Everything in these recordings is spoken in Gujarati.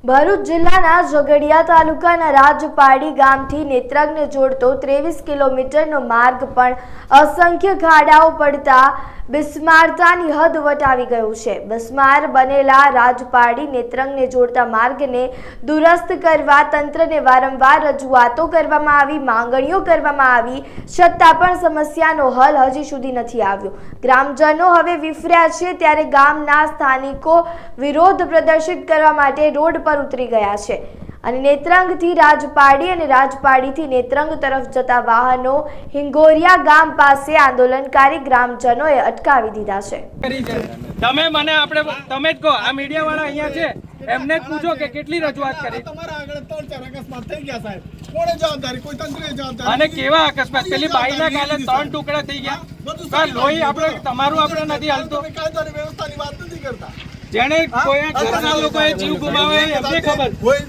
ભરૂચ જિલ્લાના ઝઘડિયા તાલુકાના રાજપાડી ગામથી નેત્રંગને જોડતો 23 કિલોમીટરનો માર્ગ પણ અસંખ્ય ખાડાઓ પડતા બિસ્મારતાની હદ વટાવી ગયો છે। બિસ્માર બનેલા રાજપાડી નેત્રંગને જોડતા માર્ગને દુરસ્ત કરવા તંત્રને વારંવાર રજૂઆતો કરવામાં આવી, માંગણીઓ કરવામાં આવી, છતાં પણ સમસ્યાનો હલ હજી સુધી નથી આવ્યો। ગ્રામજનો હવે વિફર્યા છે, ત્યારે ગામના સ્થાનિકો વિરોધ પ્રદર્શિત કરવા માટે રોડ પર ઉતરી ગયા છે અને નેત્રંગથી રાજપાડી અને રાજપાડીથી નેત્રંગ તરફ જતા વાહનો હિંગોરિયા ગામ પાસે આંદોલનકારી ગ્રામજનોએ અટકાવી દીધા છે। તમે જ કહો, આ મીડિયા વાળા અહીંયા છે, એમને જ પૂછો કે કેટલી રજૂઆત કરી। તમારા આગળ 3-4 અકસ્માત થઈ ગયા સાહેબ, કોણે જવાબદારી? કોઈ તંત્રે જવાબદારી? અને કેવા અકસ્માત? પેલી બાઈના કાલે 3 ટુકડા થઈ ગયા। લોહી આપણે નથી હાલતો। કાયદાની વ્યવસ્થાની વાત નથી કરતા। જેને કોઈ ઘરના લોકોએ જીવ ગુમાવે એમને ખબર। કોઈ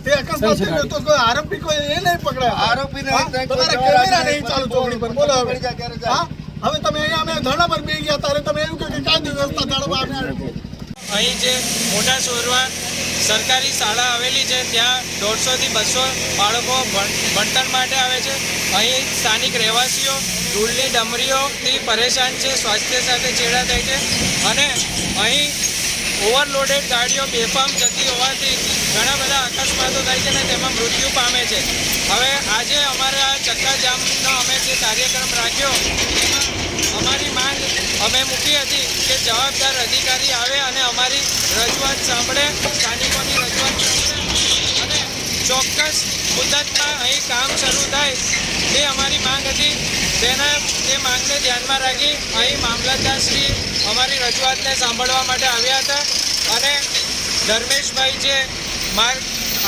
તે અકસ્માત થયો તો કોઈ આરોપી કોઈ એ નહીં પકડાય। આરોપીને તમારા કેમેરા નહીં ચાલુ ચોકડી પર, બોલો હવે। હા, હવે તમે અહીંયા અમે ધરણા પર બેસી ગયા ત્યારે તમે એવું કહો કે કાયદા વ્યવસ્થા જાળવવા આવ્યા। અહીં જે મોટા સોરવા સરકારી શાળા આવેલી છે, ત્યાં 150 થી 200 બાળકો ભણતર માટે આવે છે। અહીં સ્થાનિક રહેવાસીઓ ધૂળની ડમરીઓથી પરેશાન છે, સ્વાસ્થ્ય સાથે ચેડા થાય છે અને અહીં ઓવરલોડેડ ગાડીઓ બેફામ જતી હોવાથી ઘણા બધા અકસ્માતો થાય છે અને તેમાં મૃત્યુ પામે છે। હવે આજે અમારા ચક્કાજામનો અમે જે કાર્યક્રમ રાખ્યો એમાં અમારી માંગ અમે મૂકી હતી કે જવાબદાર અધિકારી આવે અને અમારી રજૂઆત સાંભળે, સ્થાનિકોની રજૂઆત સાંભળે અને ચોક્કસ મુદ્દતમાં અહીં કામ શરૂ થાય તે અમારી માંગ હતી। તે માંગને ધ્યાનમાં રાખી અહીં મામલતદારશ્રી અમારી રજૂઆતને સાંભળવા માટે આવ્યા હતા અને ધર્મેશભાઈ જે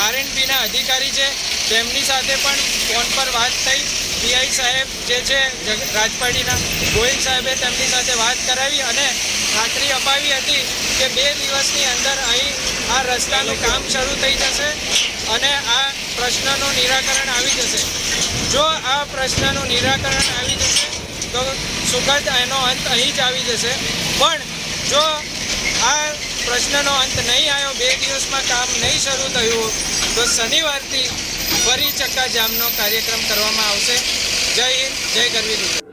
આરએનબીના અધિકારી છે તેમની સાથે પણ ફોન પર વાત થઈ। પીઆઈ સાહેબ જે છે રાજપાડીના ગોયલ સાહેબે તેમની સાથે વાત કરાવી અને ખાતરી અપાવી હતી કે 2 દિવસની અંદર અહીં આ રસ્તાનું કામ શરૂ થઈ જશે અને આ પ્રશ્નનું નિરાકરણ આવી જશે। જો આ પ્રશ્નનું નિરાકરણ આવી જશે તો સુખદ એનો અંત અહીં જ આવી જશે, પણ જો આ પ્રશ્નનો અંત નહીં આવ્યો, 2 દિવસમાં કામ નહીં શરૂ થયું તો શનિવારથી ફરી ચક્કાજામનો કાર્યક્રમ કરવામાં આવશે। જય હિન્દ, જય ગરવી ગુજરાત।